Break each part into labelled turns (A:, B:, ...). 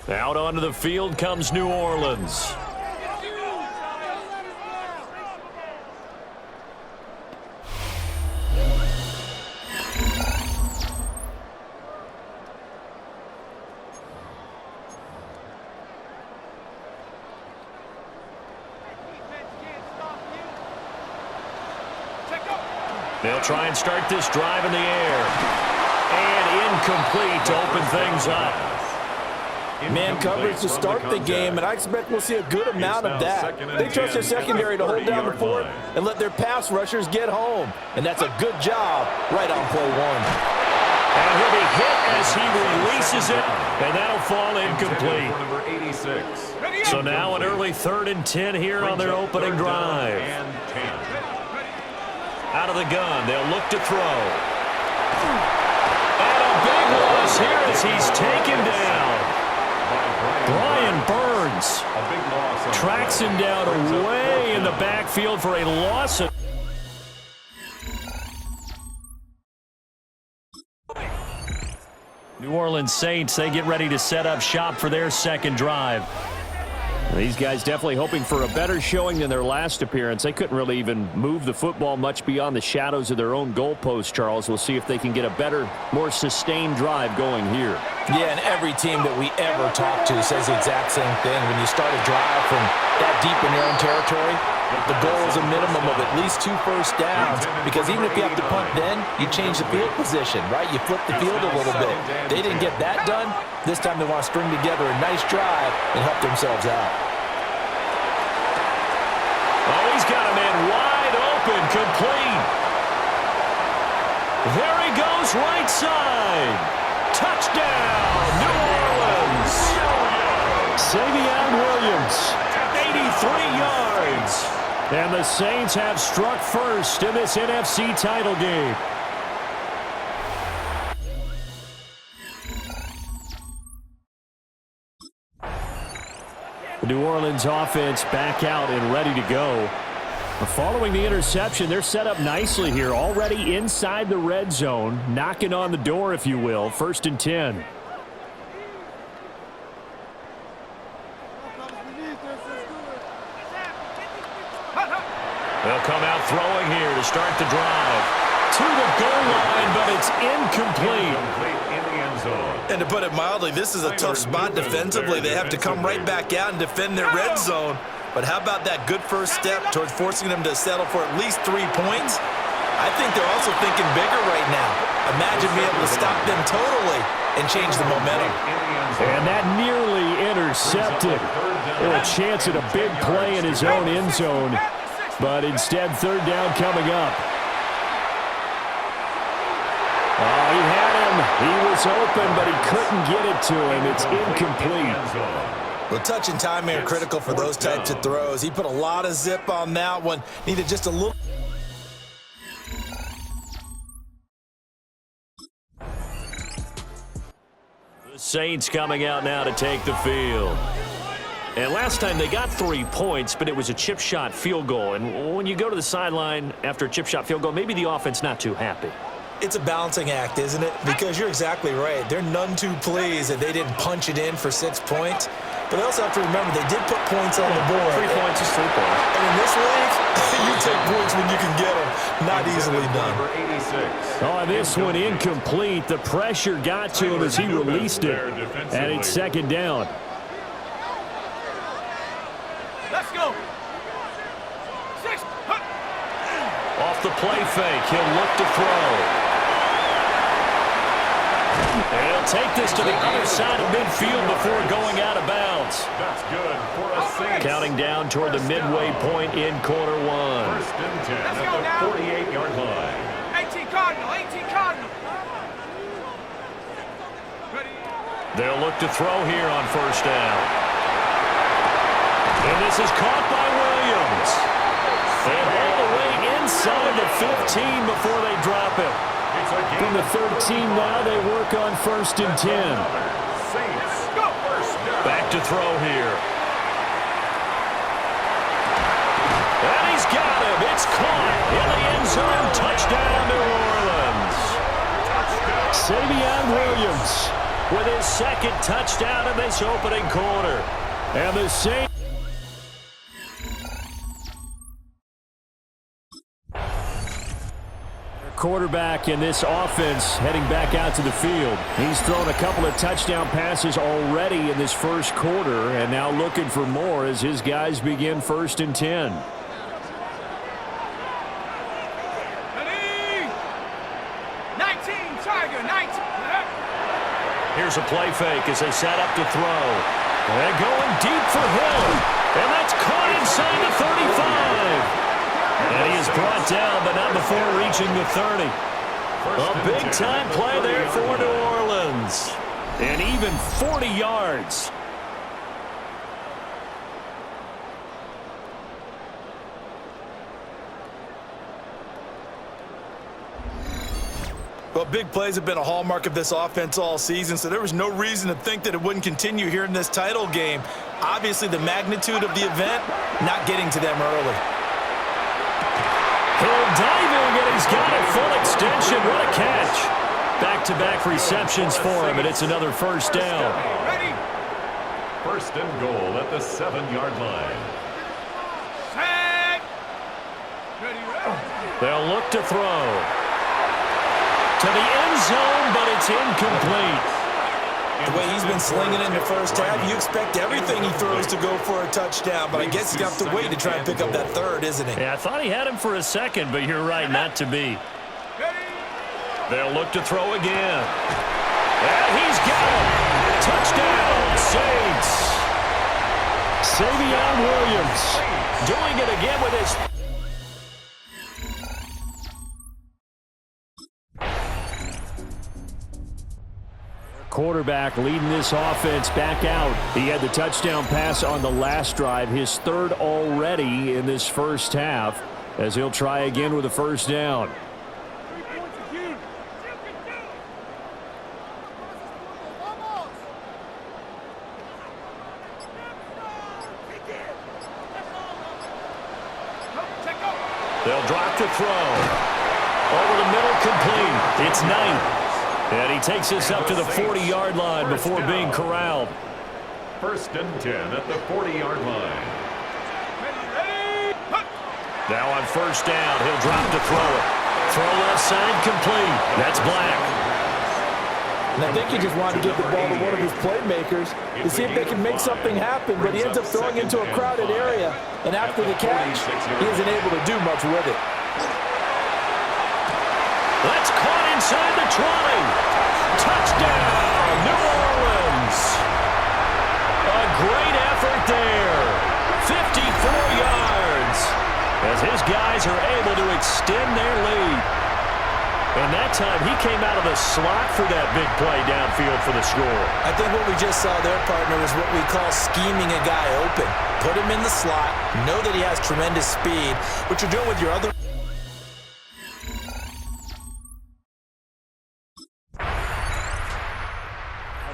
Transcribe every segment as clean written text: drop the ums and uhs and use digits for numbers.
A: Out onto the field comes New Orleans. They'll try and start this drive in the air. And incomplete to open things up.
B: Man coverage to start the game, and I expect we'll see a good amount of that. They trust their secondary to hold down the fort and let their pass rushers get home. And that's a good job right on play one.
A: And he'll be hit as he releases it, and that'll fall incomplete. So now an early 3rd and 10 here on their opening drive. Out of the gun, they'll look to throw. And a big loss here as he's taken down. Brian Burns tracks him down away in the backfield for a loss. New Orleans Saints, they get ready to set up shop for their second drive. These guys definitely hoping for a better showing than their last appearance. They couldn't really even move the football much beyond the shadows of their own goalpost, Charles. We'll see if they can get a better, more sustained drive going here.
B: Yeah, and every team that we ever talk to says the exact same thing. When you start a drive from that deep in your own territory, the goal is a minimum of at least 2 first downs, because even if you have to punt then, you change the field position, right? You flip the field a little bit. They didn't get that done. This time they want to string together a nice drive and help themselves out.
A: Oh, he's got a man wide open, complete. There he goes, right side. Touchdown, New Orleans. Savion Williams, 83 yards. And the Saints have struck first in this NFC title game. The New Orleans offense back out and ready to go. Following the interception, they're set up nicely here, already inside the red zone, knocking on the door, if you will. 1st and 10. They'll come out throwing here to start the drive. To the goal line, but it's incomplete.
B: And to put it mildly, this is a tough spot defensively. They have to come right back out and defend their red zone. But how about that good first step towards forcing them to settle for at least 3 points? I think they're also thinking bigger right now. Imagine being able to stop them totally and change the momentum.
A: And that nearly intercepted. A chance at a big play in his own end zone. But instead, 3rd down coming up. Oh, he had him. He was open, but he couldn't get it to him. It's incomplete.
B: Well, touch and timing are critical for those types of throws. He put a lot of zip on that one. Needed just a little.
A: The Saints coming out now to take the field. And last time they got 3 points, but it was a chip shot field goal. And when you go to the sideline after a chip shot field goal, maybe the offense not too happy.
B: It's a balancing act, isn't it? Because you're exactly right. They're none too pleased that they didn't punch it in for 6 points. But they also have to remember they did put points on the board.
A: 3 points is 3 points.
B: And in this league, you take points when you can get them. Not easily done.
A: Oh, this one incomplete. The pressure got to him as he released it. And it's 2nd down.
C: Let's go. 6.
A: Off the play fake, he'll look to throw. And he'll take this to the other side of midfield before going out of bounds.
C: That's good for a Saints.
A: Counting down toward the midway point in quarter 1.
C: 1st and 10 at the 48-yard line. 18 Cardinal, 18 Cardinal.
A: They'll look to throw here on 1st down. And this is caught by Williams. And all the way inside the 15 before they drop it. From the 13 now, they work on 1st and 10. Back to throw here. And he's got him. It's caught in the end zone. Touchdown, New Orleans. Savion Williams with his second touchdown in this opening quarter. And the Saints. Quarterback in this offense heading back out to the field. He's thrown a couple of touchdown passes already in this first quarter and now looking for more as his guys begin 1st and 10.
C: Ready? 19, Tiger, 19.
A: Here's a play fake as they set up to throw. They're going deep for Hill. And that's caught inside the 35. And he is brought down, but not before reaching the 30. A big-time play there for New Orleans. And even 40 yards.
B: Well, big plays have been a hallmark of this offense all season, so there was no reason to think that it wouldn't continue here in this title game. Obviously, the magnitude of the event not getting to them early.
A: Hill diving, and he's got it. Full extension. What a catch. Back-to-back receptions for him, and it's another first down.
C: Ready?
D: 1st and goal at the 7-yard line.
C: Set. Ready, ready.
A: They'll look to throw. To the end zone, but it's incomplete.
B: The way he's been slinging in the first half, you expect everything he throws to go for a touchdown, but I guess he's got to wait to try and pick up that third, isn't he?
A: Yeah, I thought he had him for a second, but you're right, not to be. They'll look to throw again. And he's got it. Touchdown, Saints. Savion Williams doing it again with his... Quarterback leading this offense back out. He had the touchdown pass on the last drive, his 3rd already in this first half, as he'll try again with a first down. They'll drop to throw. Over the middle, complete. It's Knight. And he takes us up to the 40-yard line before being corralled.
D: 1st and 10 at the 40-yard line.
A: Now on first down, he'll drop to throw it. Throw left side, complete. That's Black.
E: And I think he just wanted to give the ball to one of his playmakers to see if they can make something happen, but he ends up throwing into a crowded area. And after the catch, he isn't able to do much with it.
A: That's caught inside the 20. Touchdown, New Orleans. A great effort there. 54 yards as his guys are able to extend their lead. And that time he came out of the slot for that big play downfield for the score.
B: I think what we just saw there, partner, is what we call scheming a guy open. Put him in the slot, know that he has tremendous speed, what you're doing with your other...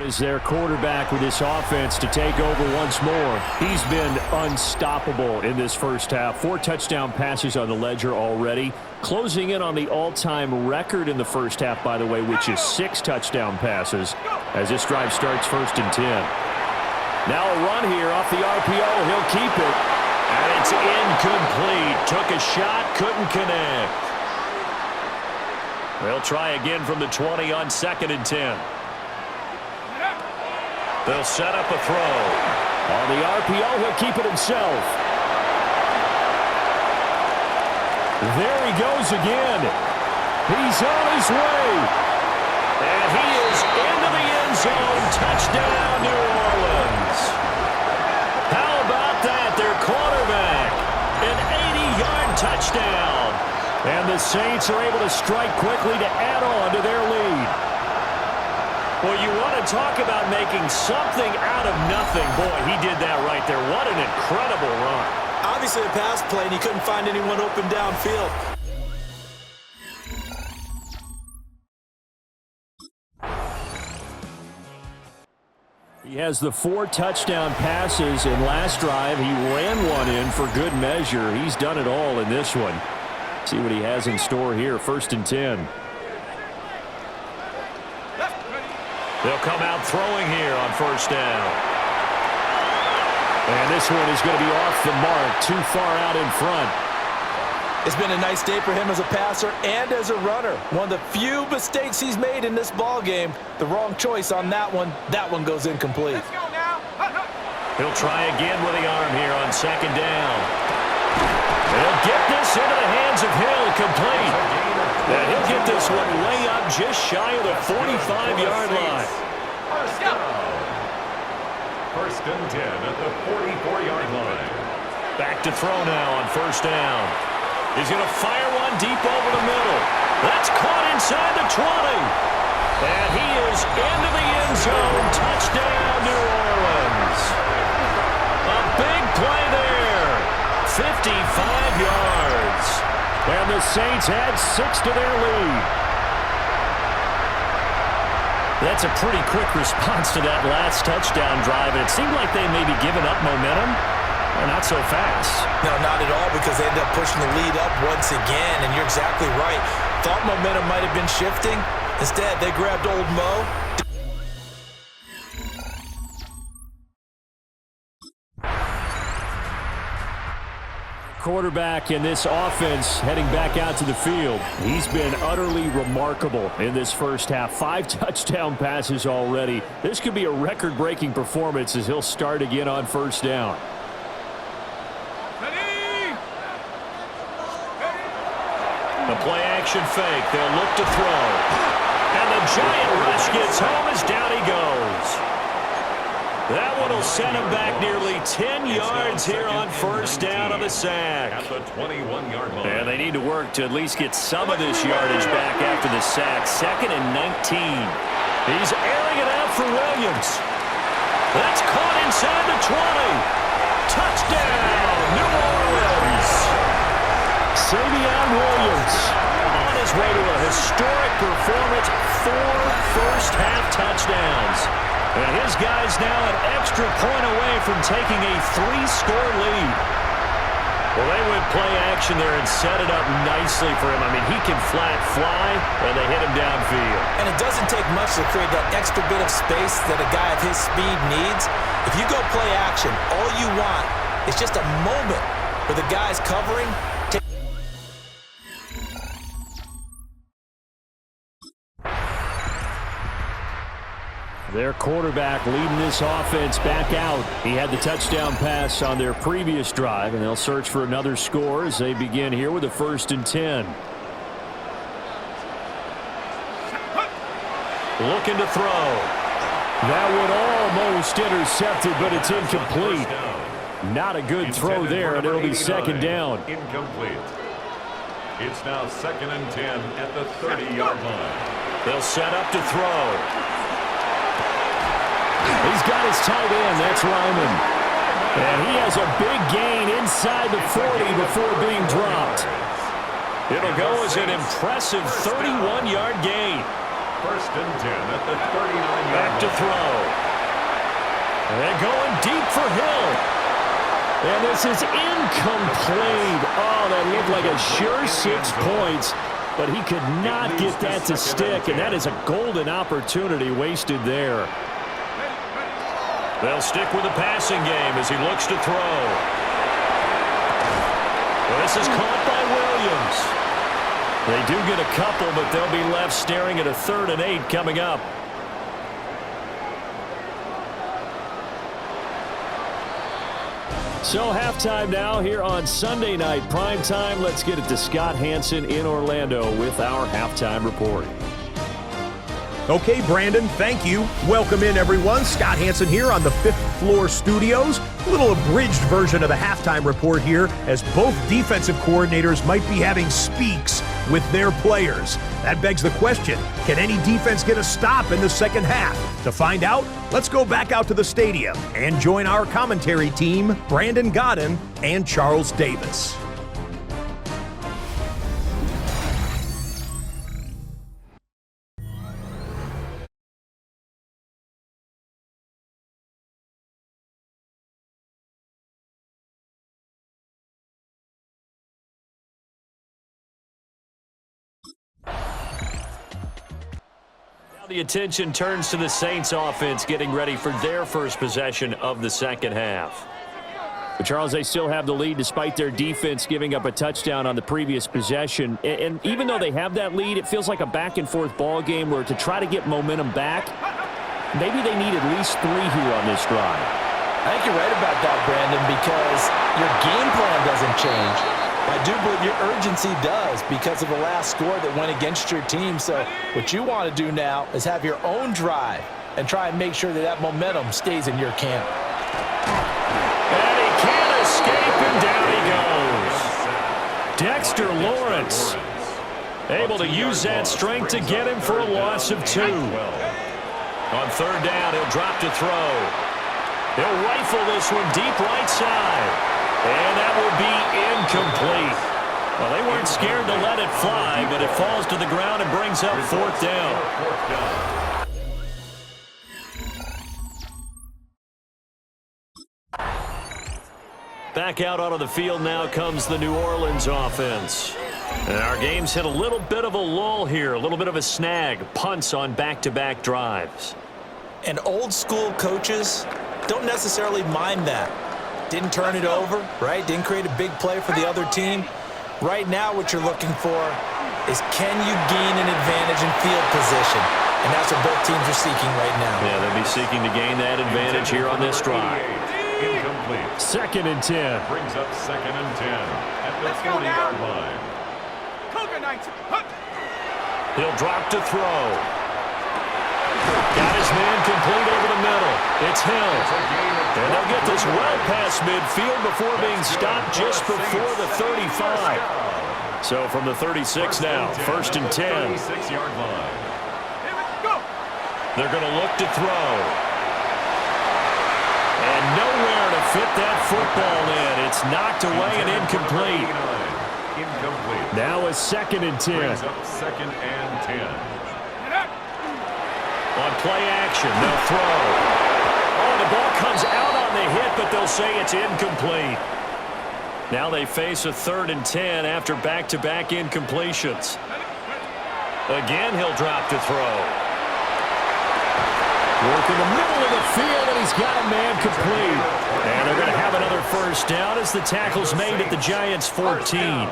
A: Is their quarterback with this offense to take over once more. He's been unstoppable in this first half. 4 touchdown passes on the ledger already. Closing in on the all-time record in the first half, by the way, which is 6 touchdown passes as this drive starts 1st and 10. Now a run here off the RPO. He'll keep it. And it's incomplete. Took a shot, couldn't connect. They'll try again from the 20 on 2nd and 10. They'll set up a throw. On the RPO, he'll keep it himself. There he goes again. He's on his way. And he is into the end zone. Touchdown, New Orleans. How about that? Their quarterback. An 80-yard touchdown. And the Saints are able to strike quickly to add on to their lead. Well, you want to talk about making something out of nothing. Boy, he did that right there. What an incredible run.
B: Obviously a pass play, and he couldn't find anyone open downfield.
A: He has the 4 touchdown passes, and last drive he ran one in for good measure. He's done it all in this one. See what he has in store here. 1st and 10. They'll come out throwing here on first down. And this one is going to be off the mark, too far out in front.
E: It's been a nice day for him as a passer and as a runner. One of the few mistakes he's made in this ball game. The wrong choice on that one. That one goes incomplete.
C: Let's go now.
A: He'll try again with the arm here on second down. He'll get this into the hands of Hill, complete. And he'll get this one way up just shy of the 45-yard line.
D: First and 10 at the 44-yard line.
A: Back to throw now on first down. He's going to fire one deep over the middle. That's caught inside the 20. And he is into the end zone. Touchdown, New Orleans. A big play there. 55 yards. And the Saints add 6 to their lead. That's a pretty quick response to that last touchdown drive. And it seemed like they may be giving up momentum. Well, not so fast.
B: No, not at all, because they ended up pushing the lead up once again, and you're exactly right. Thought momentum might have been shifting. Instead, they grabbed old Mo.
A: Quarterback in this offense heading back out to the field. He's been utterly remarkable in this first half. 5 touchdown passes already. This could be a record-breaking performance as he'll start again on first down. The play-action fake. They'll look to throw. And the giant rush gets home as down he goes. That one will send him back nearly 10 yards here on first down of the sack.
D: At the 21-yard line.
A: And they need to work to at least get some of this yardage back after the sack. 2nd and 19. He's airing it out for Williams. That's caught inside the 20. Touchdown, New Orleans. Savion Williams on his way to a historic performance, 4 first-half touchdowns. And his guy's now an extra point away from taking a 3-score lead. Well, they went play action there and set it up nicely for him. I mean, he can flat fly, and they hit him downfield.
B: And it doesn't take much to create that extra bit of space that a guy of his speed needs. If you go play action, all you want is just a moment where the guy's covering.
A: Their quarterback leading this offense back out. He had the touchdown pass on their previous drive, and they'll search for another score as they begin here with a 1st and 10. Looking to throw. That one almost intercepted, but it's incomplete. Not a good throw there, and it'll be 2nd down.
D: Incomplete. It's now 2nd and 10 at the 30-yard line.
A: They'll set up to throw. He's got his tight end. That's Ryman. And he has a big gain inside the 40 before being dropped. It'll go as an impressive 31-yard gain.
D: 1st and 10 at the 39-yard line.
A: Back to throw. And going deep for Hill. And this is incomplete. Oh, that looked like a sure 6 points. But he could not get that to stick, and that is a golden opportunity wasted there. They'll stick with the passing game as he looks to throw. This is caught by Williams. They do get a couple, but they'll be left staring at a 3rd and 8 coming up. So halftime now here on Sunday night primetime. Let's get it to Scott Hanson in Orlando with our halftime report.
F: Okay, Brandon, thank you. Welcome in, everyone. Scott Hanson here on the 5th floor studios. A little abridged version of the halftime report here, as both defensive coordinators might be having speaks with their players. That begs the question, can any defense get a stop in the second half? To find out, let's go back out to the stadium and join our commentary team, Brandon Godden and Charles Davis.
A: The attention turns to the Saints offense getting ready for their first possession of the second half. But Charles, they still have the lead despite their defense giving up a touchdown on the previous possession. And even though they have that lead, it feels like a back-and-forth ball game where to try to get momentum back, maybe they need at least 3 here on this drive.
E: I think you're right about that, Brandon, because your game plan doesn't change. I do believe your urgency does because of the last score that went against your team. So what you want to do now is have your own drive and try and make sure that that momentum stays in your camp.
A: And he can't escape, and down he goes. Dexter Lawrence able to use that strength to get him for a loss of 2. On third down, he'll drop to throw. He'll rifle this one deep right side. And that will be incomplete. Well, they weren't scared to let it fly, but it falls to the ground and brings up 4th down. Back out onto the field now comes the New Orleans offense. And our game's hit a little bit of a lull here, a little bit of a snag, punts on back-to-back drives.
E: And old school coaches don't necessarily mind that. Didn't turn it over, right? Didn't create a big play for the other team. Right now what you're looking for is can you gain an advantage in field position? And that's what both teams are seeking right now.
A: Yeah, they'll be seeking to gain that advantage here on this drive.
D: Incomplete.
A: 2nd and 10.
D: Brings up 2nd and 10 at the 40-yard line.
A: He'll drop to throw. Got his man complete over the middle. It's Hill. And they'll get this well past midfield before being stopped just before the 35. So from the 36 now, 1st and 10.
D: 36-yard line.
A: They're going to look to throw. And nowhere to fit that football in. It's knocked away and incomplete.
D: Incomplete.
A: Now a 2nd and 10.
D: Brings up 2nd and 10.
A: On play action, they'll throw. Oh, the ball comes out on the hit, but they'll say it's incomplete. Now they face a 3rd and 10 after back-to-back incompletions. Again, he'll drop to throw. Work in the middle of the field, and he's got a man complete. And they're going to have another 1st down as the tackle's made at the Giants' 14.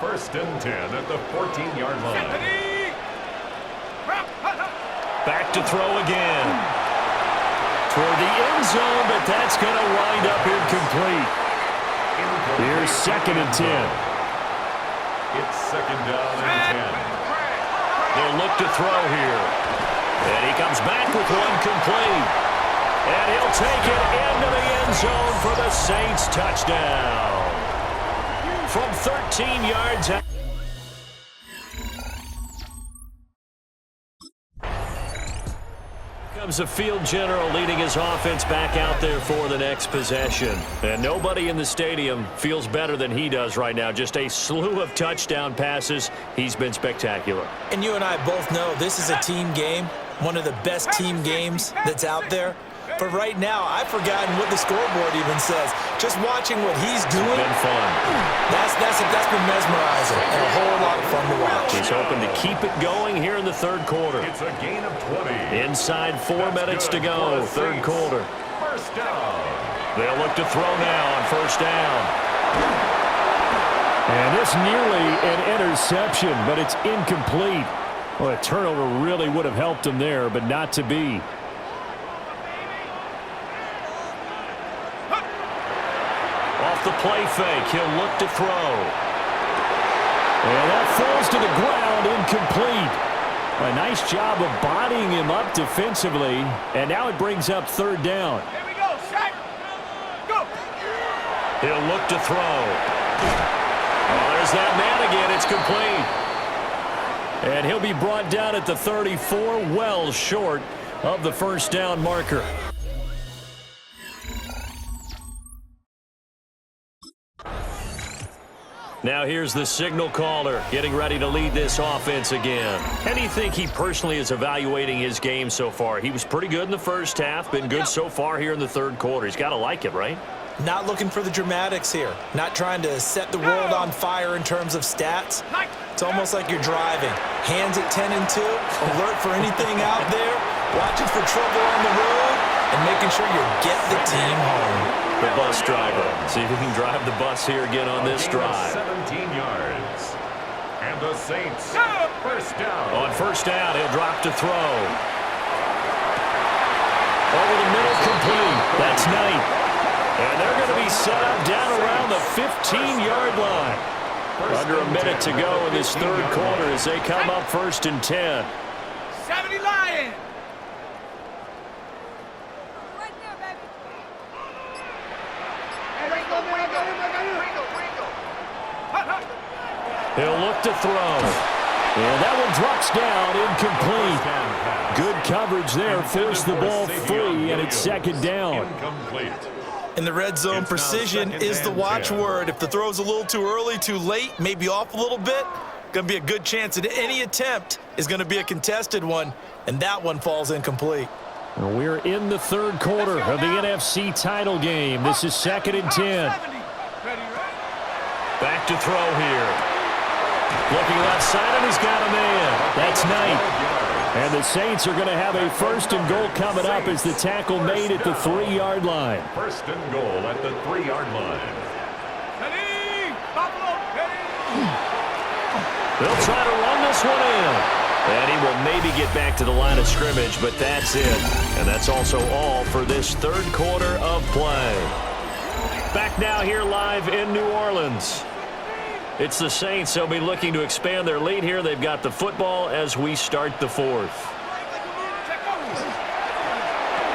D: 1st and 10 at the 14-yard line.
A: Back to throw again. Toward the end zone, but that's going to wind up incomplete. Here's 2nd and 10.
D: It's 2nd down and 10.
A: They'll look to throw here. And he comes back with one complete. And he'll take it into the end zone for the Saints touchdown. From 13 yards out. Comes a field general leading his offense back out there for the next possession. And nobody in the stadium feels better than he does right now. Just a slew of touchdown passes. He's been spectacular.
E: And you and I both know this is a team game, one of the best team games that's out there. But right now, I've forgotten what the scoreboard even says. Just watching what he's doing.
A: It's been fun.
E: That's been mesmerizing and a whole lot of fun to watch.
A: He's hoping to keep it going here in the 3rd quarter.
D: It's a gain of 20.
A: Inside 4 minutes to go, 3rd quarter.
D: 1st down.
A: They'll look to throw now on 1st down. And it's nearly an interception, but it's incomplete. Well, a turnover really would have helped him there, but not to be. Off the play fake, he'll look to throw. And that falls to the ground, incomplete. A nice job of bodying him up defensively, and now it brings up 3rd down.
C: Here we go, Shaq. Go.
A: He'll look to throw. Oh, there's that man again. It's complete. And he'll be brought down at the 34, well short of the 1st down marker. Now here's the signal caller getting ready to lead this offense again. How do you think he personally is evaluating his game so far? He was pretty good in the 1st half, been good so far here in the 3rd quarter. He's got to like it, right?
E: Not looking for the dramatics here. Not trying to set the world on fire in terms of stats. It's almost like you're driving. Hands at 10 and 2, alert for anything out there, watching for trouble on the road, and making sure you get the team home.
A: The bus driver. See if he can drive the bus here again on this drive.
D: 17 yards. And the Saints, first down.
A: On first down, he'll drop to throw. Over the middle, complete. That's Knight. And they're going to be set up down around the 15-yard line. Under a minute to go in this third quarter as they come up first and 10.
C: 70 Lions.
A: He'll look to throw. And that one drops down, incomplete. Good coverage there, forced the ball free, and it's second down.
D: Incomplete.
E: In the red zone, precision is the watchword. If the throw's a little too early, too late, maybe off a little bit, going to be a good chance that any attempt is going to be a contested one, and that one falls incomplete.
A: We're in the third quarter of the NFC title game. This is second and 10. Back to throw here. Looking left side, and he's got a man. That's Knight. And the Saints are going to have a first and goal coming up as the tackle made at the 3-yard line.
D: First and goal at the 3-yard line.
A: They'll try to run this one in. And he will maybe get back to the line of scrimmage, but that's it. And that's also all for this third quarter of play. Back now here live in New Orleans. It's the Saints. They'll be looking to expand their lead here. They've got the football as we start the fourth.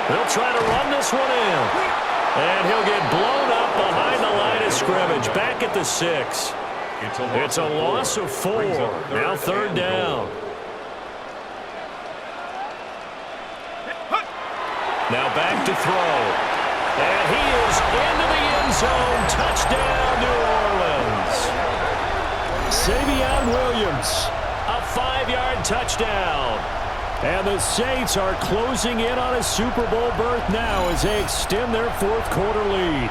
A: They'll try to run this one in. And he'll get blown up behind the line of scrimmage. Back at the 6. It's a loss of 4. Now third down. Now back to throw. And he is into the end zone. Touchdown, New Orleans. Savion Williams, a 5-yard touchdown. And the Saints are closing in on a Super Bowl berth now as they extend their fourth quarter lead.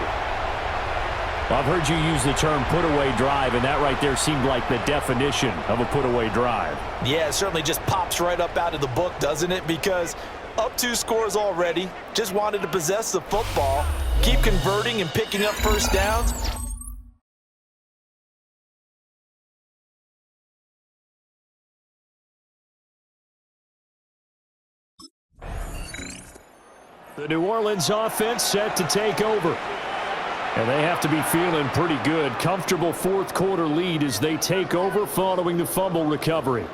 A: I've heard you use the term put-away drive, and that right there seemed like the definition of a put-away drive.
E: Yeah, it certainly just pops right up out of the book, doesn't it? Because up 2 scores already, just wanted to possess the football, keep converting and picking up first downs.
A: The New Orleans offense set to take over. And they have to be feeling pretty good. Comfortable fourth quarter lead as they take over following the fumble recovery.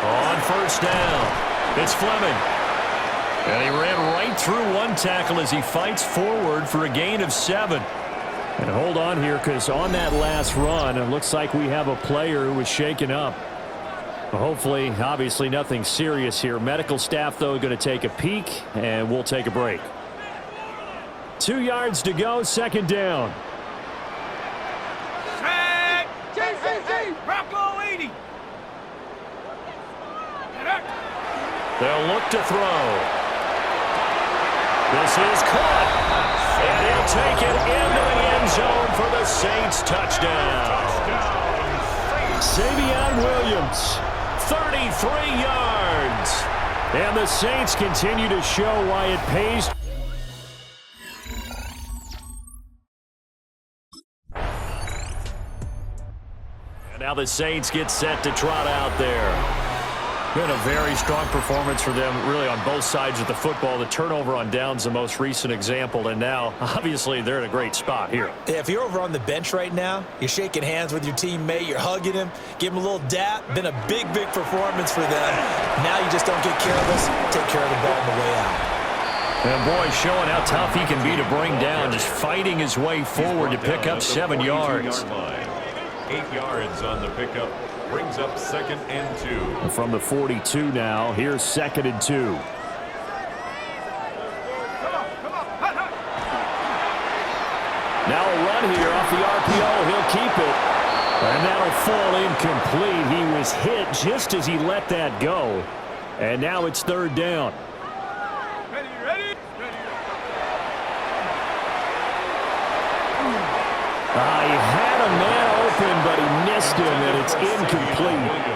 A: On first down, it's Fleming. And he ran right through one tackle as he fights forward for a gain of 7. And hold on here, because on that last run, it looks like we have a player who was shaken up. Hopefully, obviously nothing serious here. Medical staff, though, going to take a peek, and we'll take a break. 2 yards to go, second down. They'll look to throw. This is caught. And he'll take it into the end zone for the Saints touchdown. Savion Williams, 33 yards. And the Saints continue to show why it pays. And now the Saints get set to trot out there. Been a very strong performance for them, really, on both sides of the football. The turnover on downs, the most recent example, and now, obviously, they're in a great spot here.
E: Yeah, if you're over on the bench right now, you're shaking hands with your teammate, you're hugging him, give him a little dap. Been a big, big performance for them. Now you just don't get careless, take care of the ball on the way out.
A: And boy, showing how tough he can be to bring down, just fighting his way forward to pick up 7 yards.
D: 8 yards on the pickup. Brings up second and 2.
A: From the 42 now, here's second and 2. Now a run here off the RPO. He'll keep it. And that'll fall incomplete. He was hit just as he let that go. And now it's third down.
C: Ready.
A: He had a man open, but he missed him, and it's incomplete.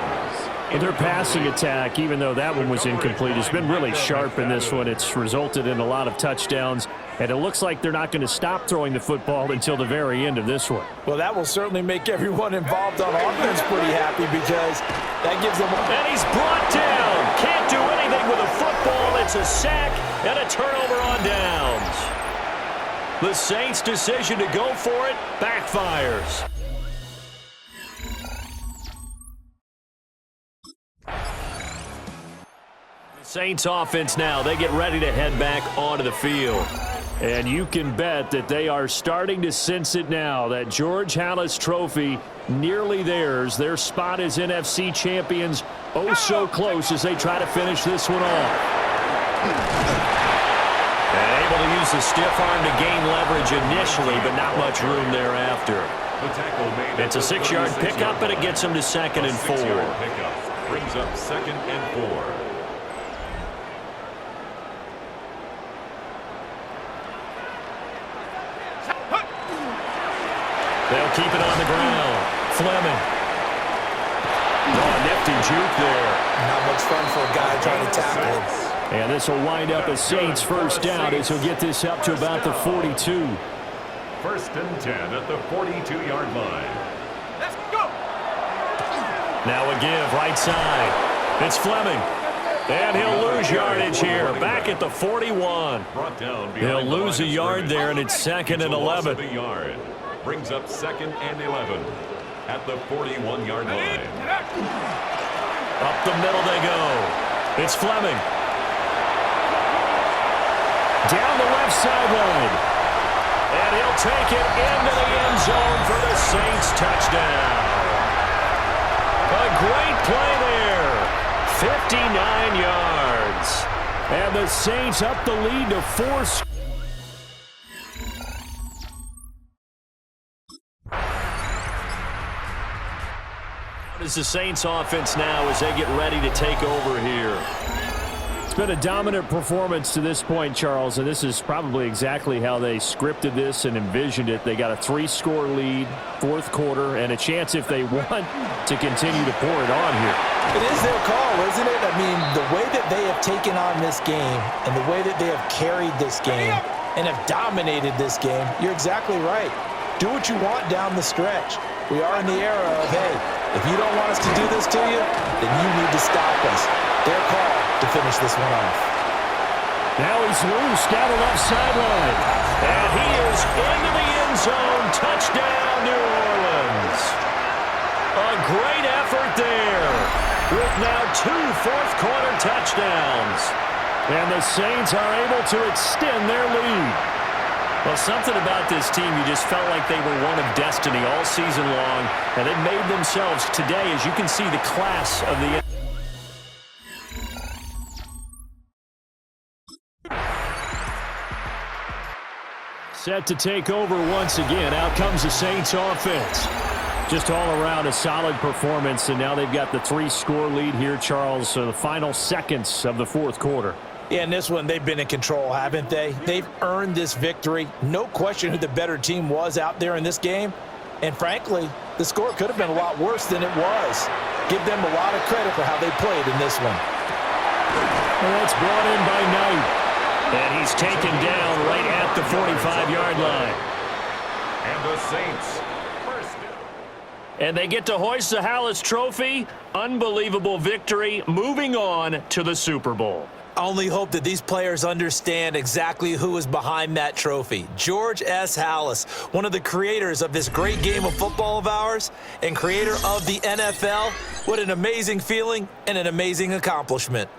A: And their passing attack, even though that one was incomplete, has been really sharp in this one. It's resulted in a lot of touchdowns, and it looks like they're not going to stop throwing the football until the very end of this one.
E: Well, that will certainly make everyone involved on offense pretty happy because that gives them...
A: And he's brought down. Can't do anything with a football. It's a sack and a turnover on downs. The Saints' decision to go for it backfires. Saints offense now. They get ready to head back onto the field. And you can bet that they are starting to sense it now. That George Halas trophy nearly theirs. Their spot as NFC champions oh so close as they try to finish this one off. And able to use the stiff arm to gain leverage initially, but not much room thereafter. It's a 6-yard pickup, and it gets them to 2nd and 4.
D: Pickup brings up 2nd and 4.
A: They'll keep it on the ground. Fleming. Oh, nifty juke there.
E: Not much fun for a guy trying to tackle him.
A: And this will wind up a Saints first down as he'll get this up to about the 42.
D: 1st and 10 at the 42-yard line.
C: Let's go.
A: Now a give right side. It's Fleming. And he'll lose yardage here. Back at the 41. He'll lose a yard there, and it's 2nd and 11.
D: Brings up 2nd and 11 at the 41-yard line.
A: Up the middle they go. It's Fleming. Down the left sideline. And he'll take it into the end zone for the Saints touchdown. A great play there. 59 yards. And the Saints up the lead to 4. Is the Saints offense now as they get ready to take over here. It's been a dominant performance to this point, Charles, and this is probably exactly how they scripted this and envisioned it. They got a 3-score lead, 4th quarter, and a chance if they want to continue to pour it on here.
E: It is their call, isn't it? I mean, the way that they have taken on this game and the way that they have carried this game and have dominated this game, you're exactly right. Do what you want down the stretch. We are in the era of, hey, if you don't want us to do this to you, then you need to stop us. Their call to finish this one off.
A: Now he's loose down the left sideline. And he is into the end zone. Touchdown, New Orleans. A great effort there with now 2 fourth-quarter touchdowns. And the Saints are able to extend their lead. Well, something about this team, you just felt like they were one of destiny all season long, and they made themselves today, as you can see, the class of the... Set to take over once again. Out comes the Saints offense. Just all around a solid performance, and now they've got the 3-score lead here, Charles, so the final seconds of the 4th quarter.
E: Yeah, in this one, they've been in control, haven't they? They've earned this victory. No question who the better team was out there in this game. And frankly, the score could have been a lot worse than it was. Give them a lot of credit for how they played in this one.
A: Well, that's brought in by Knight. And he's taken down right at the 45-yard line.
D: And the Saints first down.
A: And they get to hoist the Halas trophy. Unbelievable victory. Moving on to the Super Bowl.
B: I only hope that these players understand exactly who is behind that trophy. George S. Halas, one of the creators of this great game of football of ours and creator of the NFL. What an amazing feeling and an amazing accomplishment.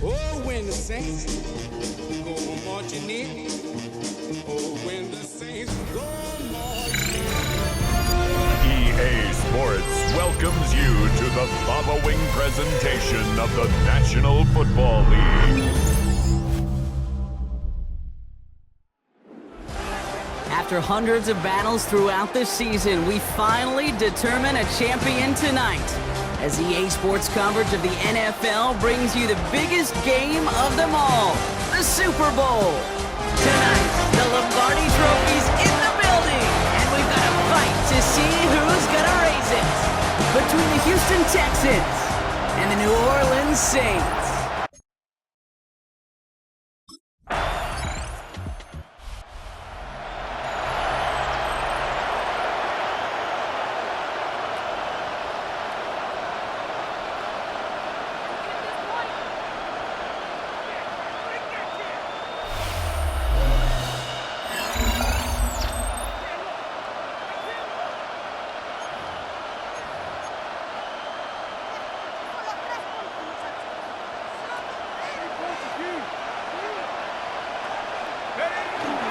G: Oh, when the saints go marching in. Oh, when the saints go marching in.
D: EA Sports welcomes you to the following presentation of the National Football League.
H: After hundreds of battles throughout the season, we finally determine a champion tonight. As EA Sports coverage of the NFL brings you the biggest game of them all, the Super Bowl. Tonight, the Lombardi Trophy's in the building, and we've got a fight to see who's gonna raise it. Between the Houston Texans and the New Orleans Saints.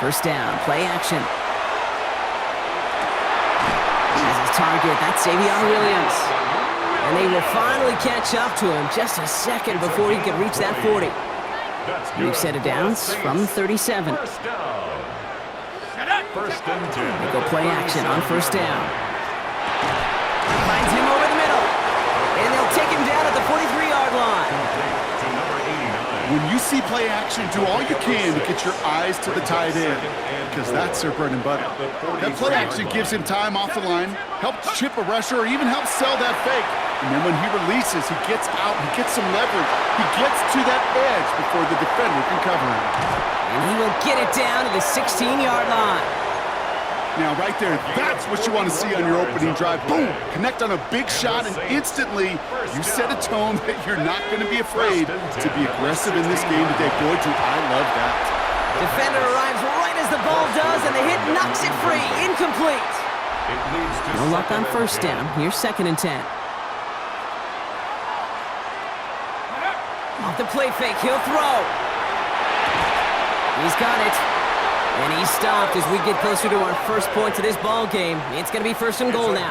H: First down, play action. As his target, that's Xavier Williams. And they will finally catch up to him just a second before he could reach that 40. New set of downs from 37.
D: First and 10.
H: They go play action on first down. Finds him over the middle. And they'll take him down at the 43-yard line.
I: When you see play action, do all you can to get your eyes to the tight end, because that's their bread and butter. That play action gives him time off the line, helps chip a rusher, or even helps sell that fake. And then when he releases, he gets out, he gets some leverage. He gets to that edge before the defender can cover him.
H: And he will get it down to the 16-yard line.
I: Now, right there, that's what you want to see on your opening drive. Boom! Connect on a big shot, and instantly you set a tone that you're not going to be afraid to be aggressive in this game today. Boy, do I love that.
H: Defender arrives right as the ball does, and the hit knocks it free. Incomplete. No luck on first down. Here's 2nd and 10. Off the play fake, he'll throw. He's got it. And he's stopped as we get closer to our first point to this ball game. It's going to be 1st and goal now.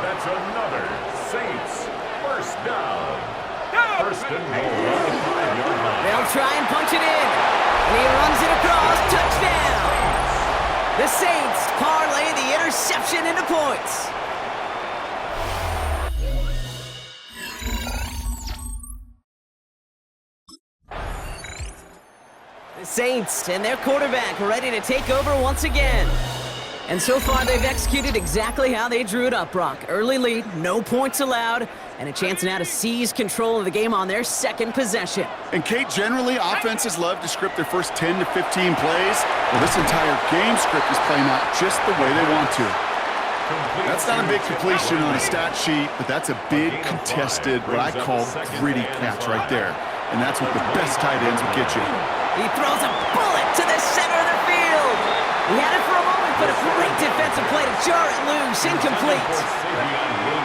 D: That's another Saints first down. 1st and goal on the 5-yard line.
H: They'll try and punch it in. And he runs it across. Touchdown. The Saints parlay the interception into points. The Saints and their quarterback ready to take over once again. And so far, they've executed exactly how they drew it up, Brock. Early lead, no points allowed, and a chance now to seize control of the game on their 2nd possession.
I: And, Kate, generally, offenses love to script their first 10 to 15 plays. Well, this entire game script is playing out just the way they want to. That's not a big completion on a stat sheet, but that's a big contested, what I call gritty catch right there. And that's what the best tight ends will get you.
H: He throws a bullet to the center of the field. He had it for a moment, but a great defensive play to jar it loose. Incomplete.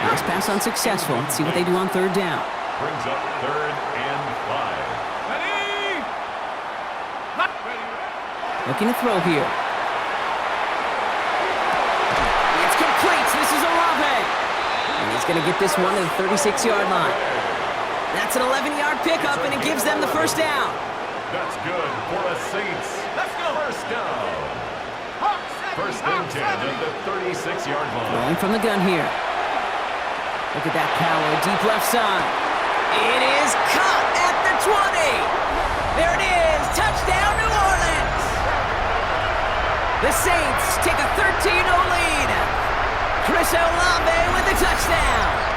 H: Nice pass unsuccessful. Let's see what they do on 3rd down.
D: Brings up 3rd and 5.
H: Looking to throw here. It's complete. This is Olave. And he's going to get this one to the 36-yard line. That's an 11-yard pickup, and it gives them the 1st down.
D: That's good for the Saints. Let's go. 1st down. 1st and 10 at the 36-yard line.
H: Rolling from the gun here. Look at that power, deep left side. It is caught at the 20. There it is. Touchdown, New Orleans. The Saints take a 13-0 lead. Chris Olave with the touchdown.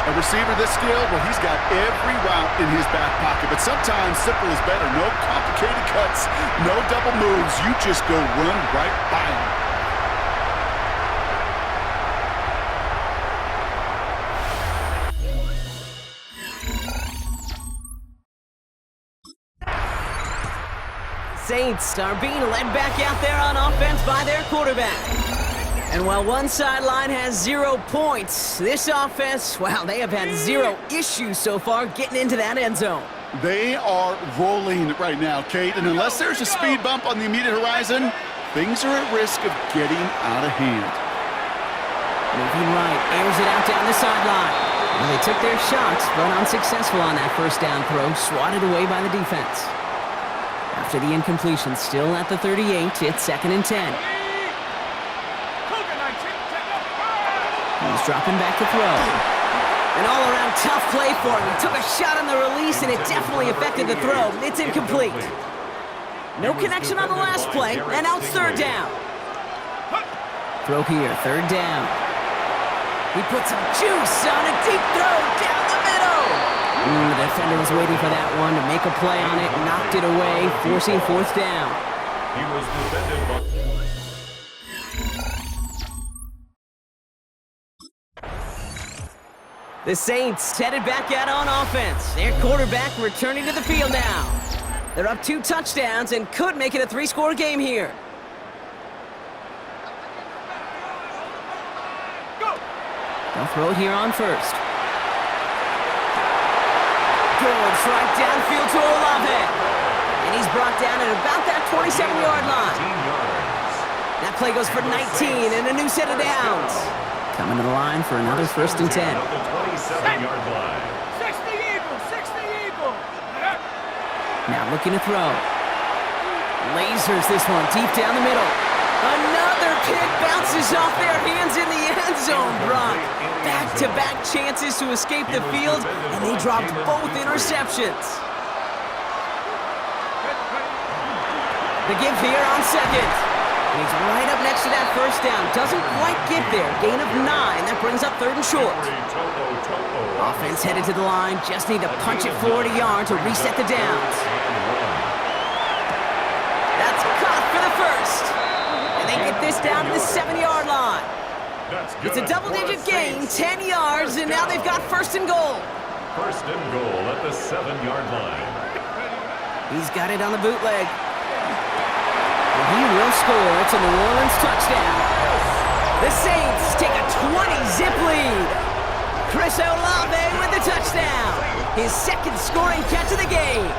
I: A receiver this skilled, well, he's got every route in his back pocket. But sometimes simple is better. No complicated cuts, no double moves. You just go run right by him.
H: Saints are being led back out there on offense by their quarterback. And while one sideline has 0 points, this offense, well, they have had 0 issues so far getting into that end zone.
I: They are rolling right now, Kate, and unless there's a speed bump on the immediate horizon, things are at risk of getting out of hand.
H: Moving right, airs it out down the sideline. Well, they took their shots, but unsuccessful on that 1st down throw, swatted away by the defense. After the incompletion, still at the 38, it's 2nd and 10. He's dropping back to throw. An all-around tough play for him. He took a shot on the release, and it definitely affected the throw. It's incomplete. No connection on the last play, and now it's 3rd down. Throw here, 3rd down. He put some juice on a deep throw down the middle. The defender was waiting for that one to make a play on it, knocked it away, forcing 4th down.
D: He was defended by...
H: The Saints headed back out on offense. Their quarterback returning to the field now. They're up 2 touchdowns and could make it a 3-score game here. They'll throw it here on 1st. Goes right downfield to Olave. And he's brought down at about that 27-yard line. That play goes for 19 and a new set of downs. Coming to the line for another 1st and 10.
D: 27-yard line.
C: 60 Eagle.
H: Now looking to throw. Lasers this one deep down the middle. Another kick bounces off their hands in the end zone, Brock. Back-to-back chances to escape the field, and they dropped both interceptions. The give here on 2nd. And he's right up next to that 1st down. Doesn't quite get there. Gain of 9. That brings up 3rd and short. Offense headed to the line. Just need to punch it 40 yards to reset the downs. That's caught this down to the 7-yard line. It's a double-digit gain, 10 yards, and now they've got first and goal.
D: First and goal at the 7-yard line.
H: He's got it on the bootleg. And he will score. It's a New Orleans touchdown. The Saints take a 20-zip lead. Chris Olave with the touchdown. His second scoring catch of the game.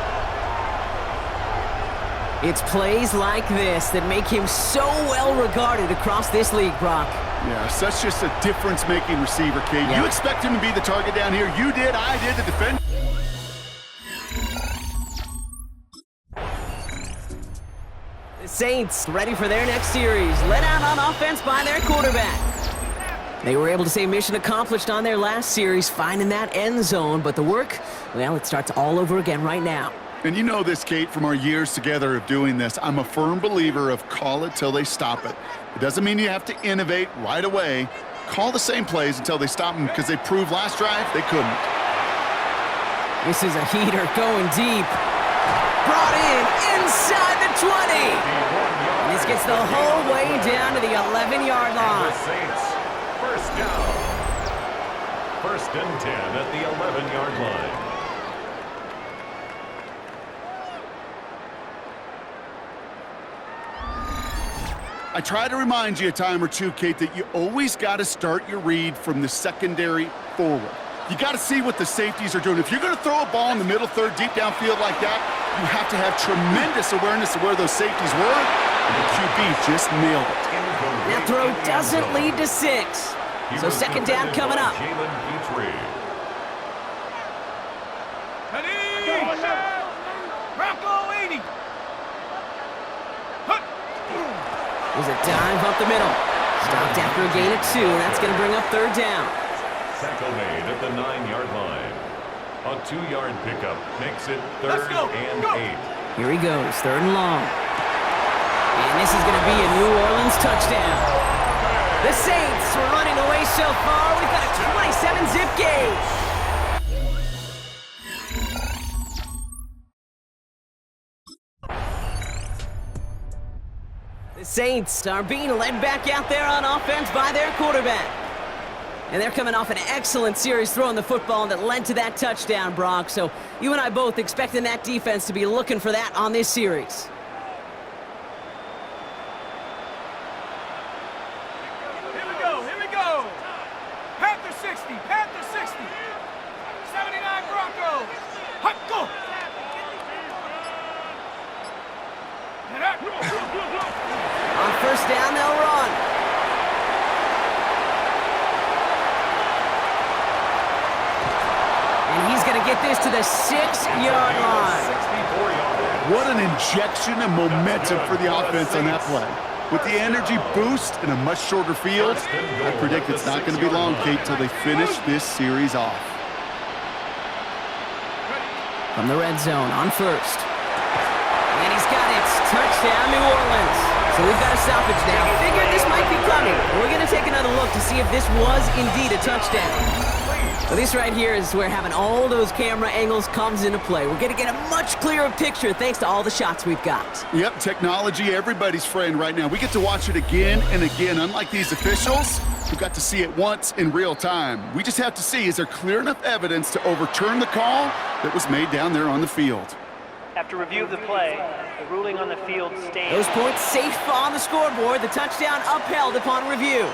H: It's plays like this that make him so well regarded across this league, Brock.
I: Yeah, such just a difference-making receiver, Kate.
H: Yeah.
I: You expect him to be the target down here. You did, I did, the defender.
H: The Saints ready for their next series. Led out on offense by their quarterback. They were able to say mission accomplished on their last series, finding that end zone. But the work, well, it starts all over again right now.
I: And you know this, Kate, from our years together of doing this. I'm a firm believer of call it till they stop it. It doesn't mean you have to innovate right away. Call the same plays until they stop them, because they proved last drive they couldn't.
H: This is a heater going deep. Brought in inside the 20. And this gets the whole way down to the 11-yard line.
D: The Saints, first down. First and 10 at the 11-yard line.
I: I try to remind you a time or two, Kate, that you always got to start your read from the secondary forward. You got to see what the safeties are doing. If you're going to throw a ball in the middle third, deep downfield like that, you have to have tremendous awareness of where those safeties were, and the QB just nailed it.
H: That throw doesn't lead to 6. So second down coming up. There's a dive up the middle. Stopped after a gain of 2. That's going to bring up third down.
D: Tackle made at the 9-yard line. A 2-yard pickup makes it third and 8.
H: Here he goes, third and long. And this is going to be a New Orleans touchdown. The Saints are running away so far. We've got a 27-zip gain. The Saints are being led back out there on offense by their quarterback. And they're coming off an excellent series throwing the football that led to that touchdown, Brock. So you and I both expecting that defense to be looking for that on this series.
C: Here we go. Panther 60, Panther 60. 79 Broncos. Hut, go.
H: On first down, they'll run. And he's going to get this to the 6-yard line.
I: What an injection of momentum for the offense on that play. With the energy boost in a much shorter field, I predict it's not going to be long, Kate, till they finish this series off.
H: From the red zone on first. And he's got it. Touchdown, New Orleans. So we've got a stoppage now. Figured this might be coming. We're going to take another look to see if this was indeed a touchdown. So this right here is where having all those camera angles comes into play. We're going to get a much clearer picture thanks to all the shots we've got.
I: Yep, technology, everybody's friend right now. We get to watch it again and again. Unlike these officials, who got to see it once in real time. We just have to see, is there clear enough evidence to overturn the call that was made down there on the field?
J: After review of the play, the ruling on the field stands.
H: Those points safe on the scoreboard. The touchdown upheld upon review.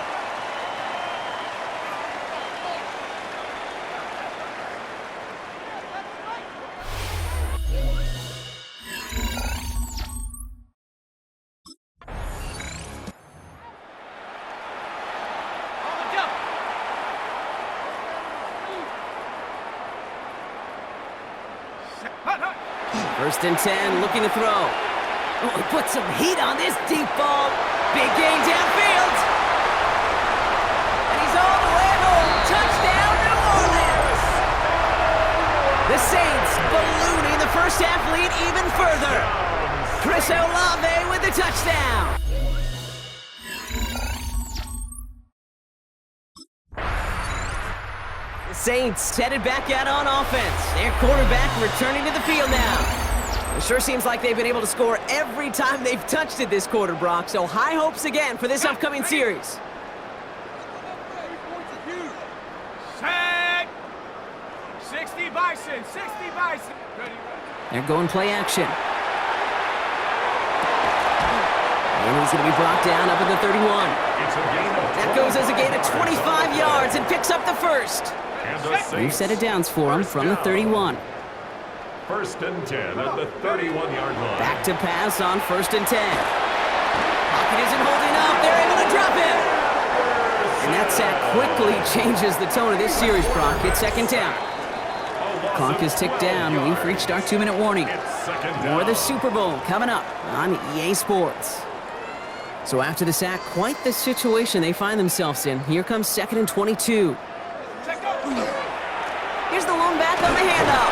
H: First and 10, looking to throw. Oh, he put some heat on this deep ball. Big gain downfield. And he's all the way home. Touchdown, New Orleans. The Saints ballooning the first half lead even further. Chris Olave with the touchdown. The Saints headed back out on offense. Their quarterback returning to the field now. It sure seems like they've been able to score every time they've touched it this quarter, Brock. So high hopes again for this upcoming series.
C: Set. 60 Bison, 60 Bison.
H: They're going play action. And he's going to be brought down up at the 31. That goes as a gain of 25 yards and picks up the first. We've set it downs for him from the 31.
D: First and 10 at the 31-yard line.
H: Back to pass on first and 10. Pocket isn't holding up. They're able to drop him. And that sack quickly changes the tone of this series, Brock. It's second down. Clock is ticked down. We've reached our 2-minute warning. More of the Super Bowl coming up on EA Sports. So after the sack, quite the situation they find themselves in. Here comes second and 22. Here's the lone back on the handoff.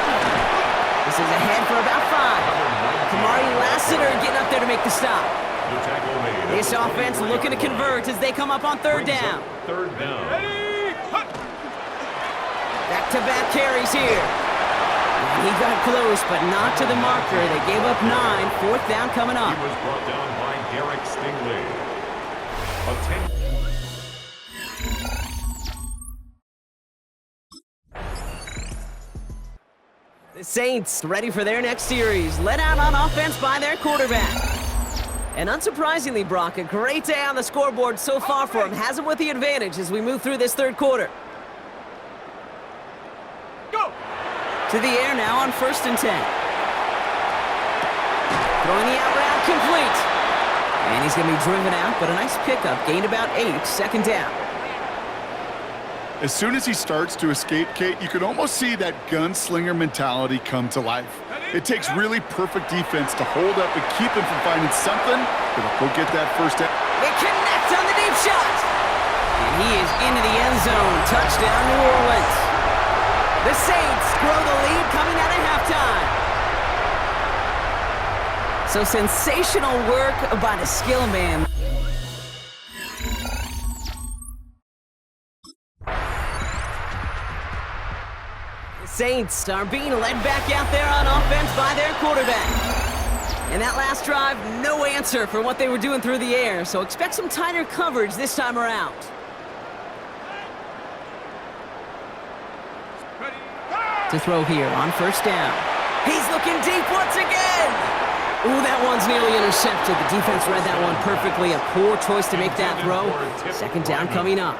H: This is ahead for about 5. Kamari Lassiter getting up there to make the stop. This offense looking to convert as they come up on third down. Back-to-back carries here. And he got close, but not to the marker. They gave up 9. Fourth down coming up.
D: He was brought down by Derek Stingley.
H: The Saints ready for their next series. Led out on offense by their quarterback. And unsurprisingly, Brock, a great day on the scoreboard so far for him. Has him with the advantage as we move through this third quarter.
C: Go!
H: To the air now on first and 10. Throwing the out route complete. And he's going to be driven out, but a nice pickup. Gained about 8, second down.
I: As soon as he starts to escape, Kate, you can almost see that gunslinger mentality come to life. It takes really perfect defense to hold up and keep him from finding something that'll go get that first down.
H: They connect on the deep shot. And he is into the end zone. Touchdown, New Orleans. The Saints grow the lead coming out of halftime. So sensational work by the skill man. Saints are being led back out there on offense by their quarterback. And that last drive, no answer for what they were doing through the air, so expect some tighter coverage this time around. To throw here on first down. He's looking deep once again. Ooh, that one's nearly intercepted. The defense read that one perfectly. A poor choice to make that throw. Second down coming up.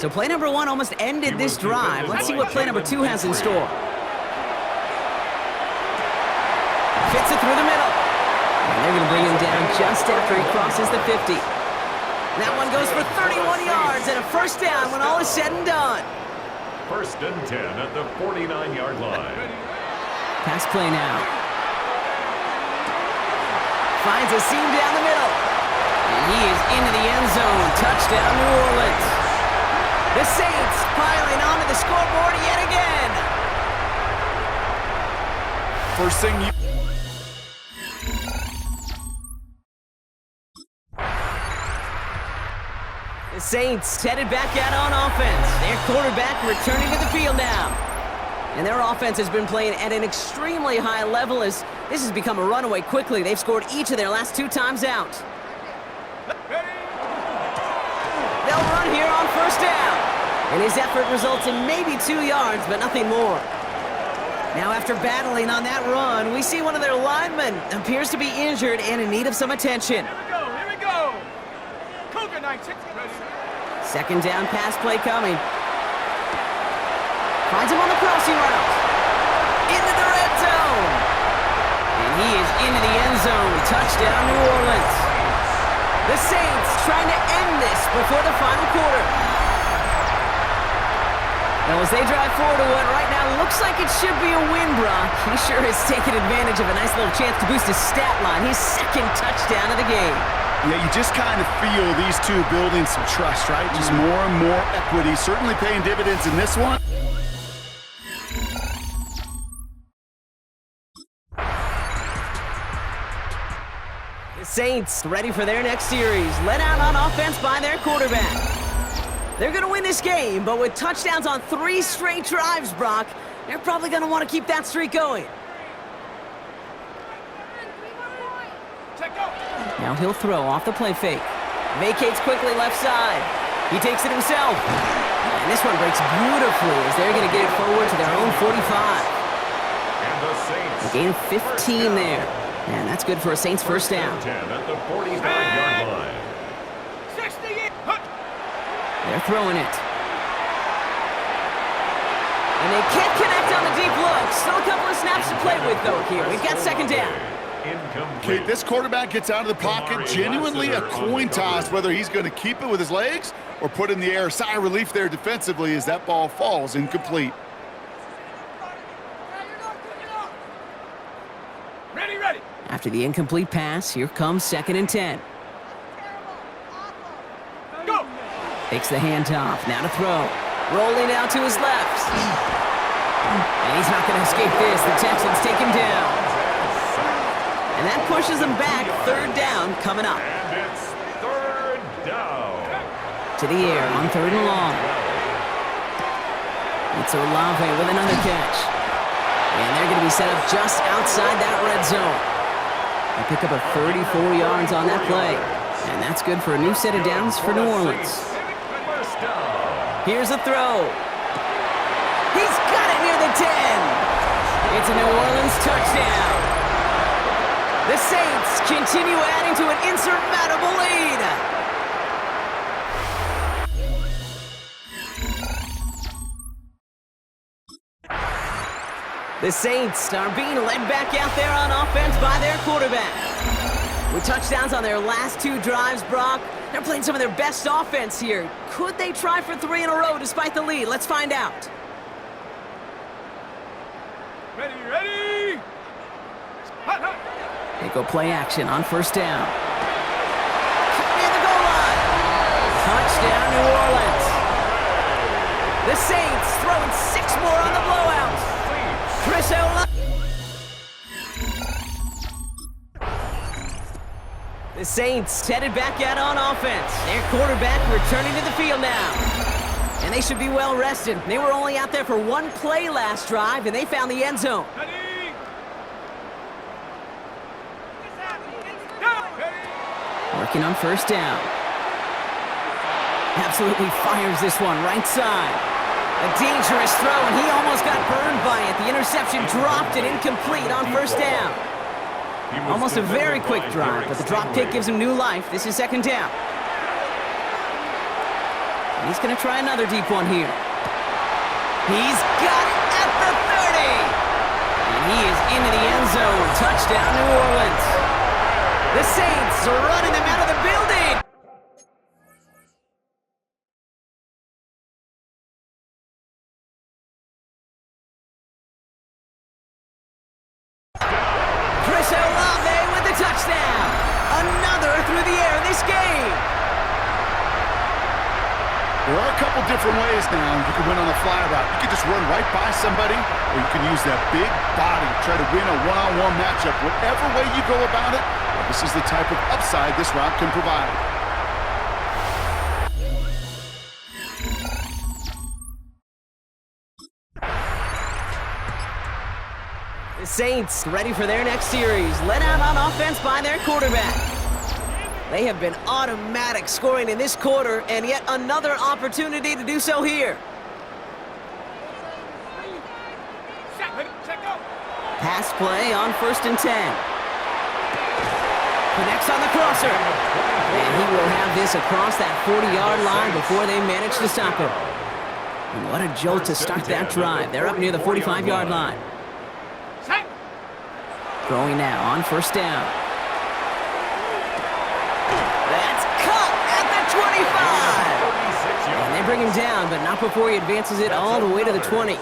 H: So play number 1 almost ended this drive. Let's see what play number 2 has in store. Fits it through the middle. And they're going to bring him down just after he crosses the 50. That one goes for 31 yards and a first down when all is said and done.
D: First and 10 at the 49-yard line.
H: Pass play now. Finds a seam down the middle. And he is into the end zone. Touchdown, New Orleans. The Saints piling onto the scoreboard yet again.
I: First thing you...
H: The Saints headed back out on offense. Their quarterback returning to the field now. And their offense has been playing at an extremely high level as this has become a runaway quickly. They've scored each of their last 2 times out. They'll run here on first down. And his effort results in maybe 2 yards, but nothing more. Now after battling on that run, we see one of their linemen appears to be injured and in need of some attention.
C: Here we go. Cougar 19.
H: Second down pass play coming. Finds him on the crossing route. Into the red zone. And he is into the end zone. Touchdown, New Orleans. The Saints trying to end this before the final quarter. Now as they drive forward to what right now looks like it should be a win, Brock, he sure has taken advantage of a nice little chance to boost his stat line. His second touchdown of the game.
I: Yeah, you just kind of feel these two building some trust, right? Just more and more equity. Certainly paying dividends in this one.
H: The Saints ready for their next series. Led out on offense by their quarterback. They're going to win this game, but with touchdowns on 3 straight drives, Brock, they're probably going to want to keep that streak going. Now he'll throw off the play fake. Vacates quickly left side. He takes it himself. And this one breaks beautifully as they're going to get it forward to their own 45. A gain of 15 there. And that's good for a Saints first down.
D: At the 45-yard line.
H: They're throwing it. And they can't connect on the deep look. Still a couple of snaps to play with, though, here. We've got second down.
I: Okay, this quarterback gets out of the pocket, genuinely a coin toss whether he's going to keep it with his legs or put in the air. Sigh of relief there defensively as that ball falls incomplete.
C: Ready.
H: After the incomplete pass, here comes 2nd and 10.
C: Go.
H: Takes the handoff. Now to throw. Rolling out to his left. And he's not going to escape this. The Texans take him down. And that pushes them back. 3rd down coming up.
D: And it's 3rd down.
H: To the air on 3rd and long. It's Olave with another catch. And they're going to be set up just outside that red zone. They pick up a 34 yards on that play. And that's good for a new set of downs for New Orleans. Here's a throw. He's got it near the 10. It's a New Orleans touchdown. The Saints continue adding to an insurmountable lead. The Saints are being led back out there on offense by their quarterback. With touchdowns on their last 2 drives, Brock, they're playing some of their best offense here. Could they try for 3 in a row despite the lead? Let's find out.
C: Ready. Hot.
H: They go play action on 1st down. Near the goal line. Touchdown, New Orleans. The Saints throwing 6 more on the blowout. Chris Olave. The Saints headed back out on offense. Their quarterback returning to the field now. And they should be well rested. They were only out there for 1 play last drive, and they found the end zone. Working on 1st down. Absolutely fires this one right side. A dangerous throw, and he almost got burned by it. The interception dropped it incomplete on 1st down. Almost a very quick drive, but the drop kick gives him new life. This is 2nd down. And he's going to try another deep one here. He's got it at the 30. And he is into the end zone. Touchdown, New Orleans. The Saints are running them out of the building. Chris Olave with the touchdown. Another through the air this game.
I: There are a couple different ways now you can win on a fly route. You can just run right by somebody, or you can use that big body, try to win a one-on-one matchup. Whatever way you go about it, this is the type of upside this route can provide.
H: The Saints ready for their next series, led out on offense by their quarterback. They have been automatic scoring in this quarter, and yet another opportunity to do so here. Pass play on 1st and 10. Connects on the crosser. And he will have this across that 40-yard line before they manage to stop him. And what a jolt to start that drive. They're up near the 45-yard line. Throwing now on 1st down. That's caught at the 25. And they bring him down, but not before he advances it all the way to the 20.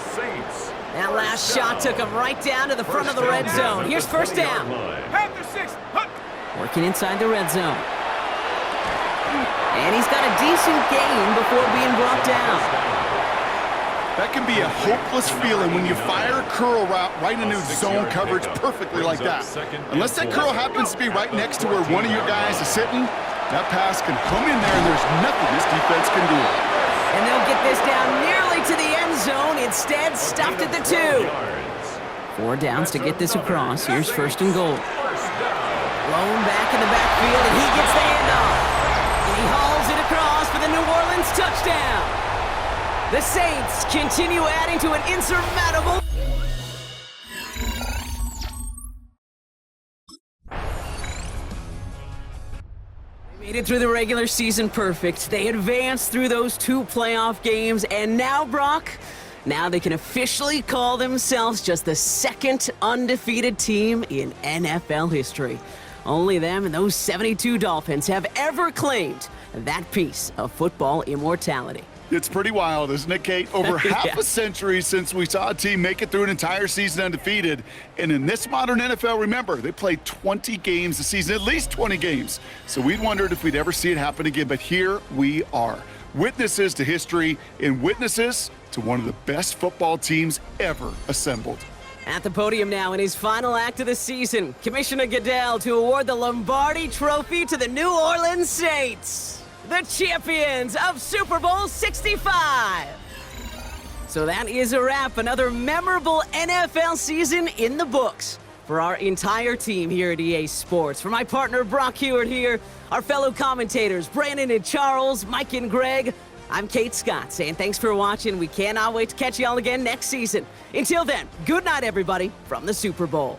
H: That last shot took him right down to the front of the red zone. Here's 1st down. Working inside the red zone. And he's got a decent gain before being brought down.
I: That can be a hopeless feeling when you fire a curl route right into zone coverage perfectly like that. Unless that curl happens to be right next to where one of your guys is sitting, that pass can come in there and there's nothing this defense can do.
H: And they'll get this down nearly to the end zone. Instead, stopped at the 2. 4 downs to get this across. Here's 1st and goal. Thrown back in the backfield, and he gets the handoff. And he hauls it across for the New Orleans touchdown. The Saints continue adding to an insurmountable... They made it through the regular season perfect. They advanced through those 2 playoff games, and now, Brock, now they can officially call themselves just the 2nd undefeated team in NFL history. Only them and those 72 Dolphins have ever claimed that piece of football immortality.
I: It's pretty wild, isn't it, Kate? Over half a century since we saw a team make it through an entire season undefeated. And in this modern NFL, remember, they played 20 games a season, at least 20 games. So we'd wondered if we'd ever see it happen again, but here we are. Witnesses to history and witnesses to one of the best football teams ever assembled.
H: At the podium now in his final act of the season, Commissioner Goodell to award the Lombardi Trophy to the New Orleans Saints, the champions of Super Bowl 65. So that is a wrap. Another memorable NFL season in the books for our entire team here at EA Sports. For my partner Brock Hewitt here, our fellow commentators Brandon and Charles, Mike and Greg, I'm Kate Scott saying thanks for watching. We cannot wait to catch you all again next season. Until then, good night, everybody, from the Super Bowl.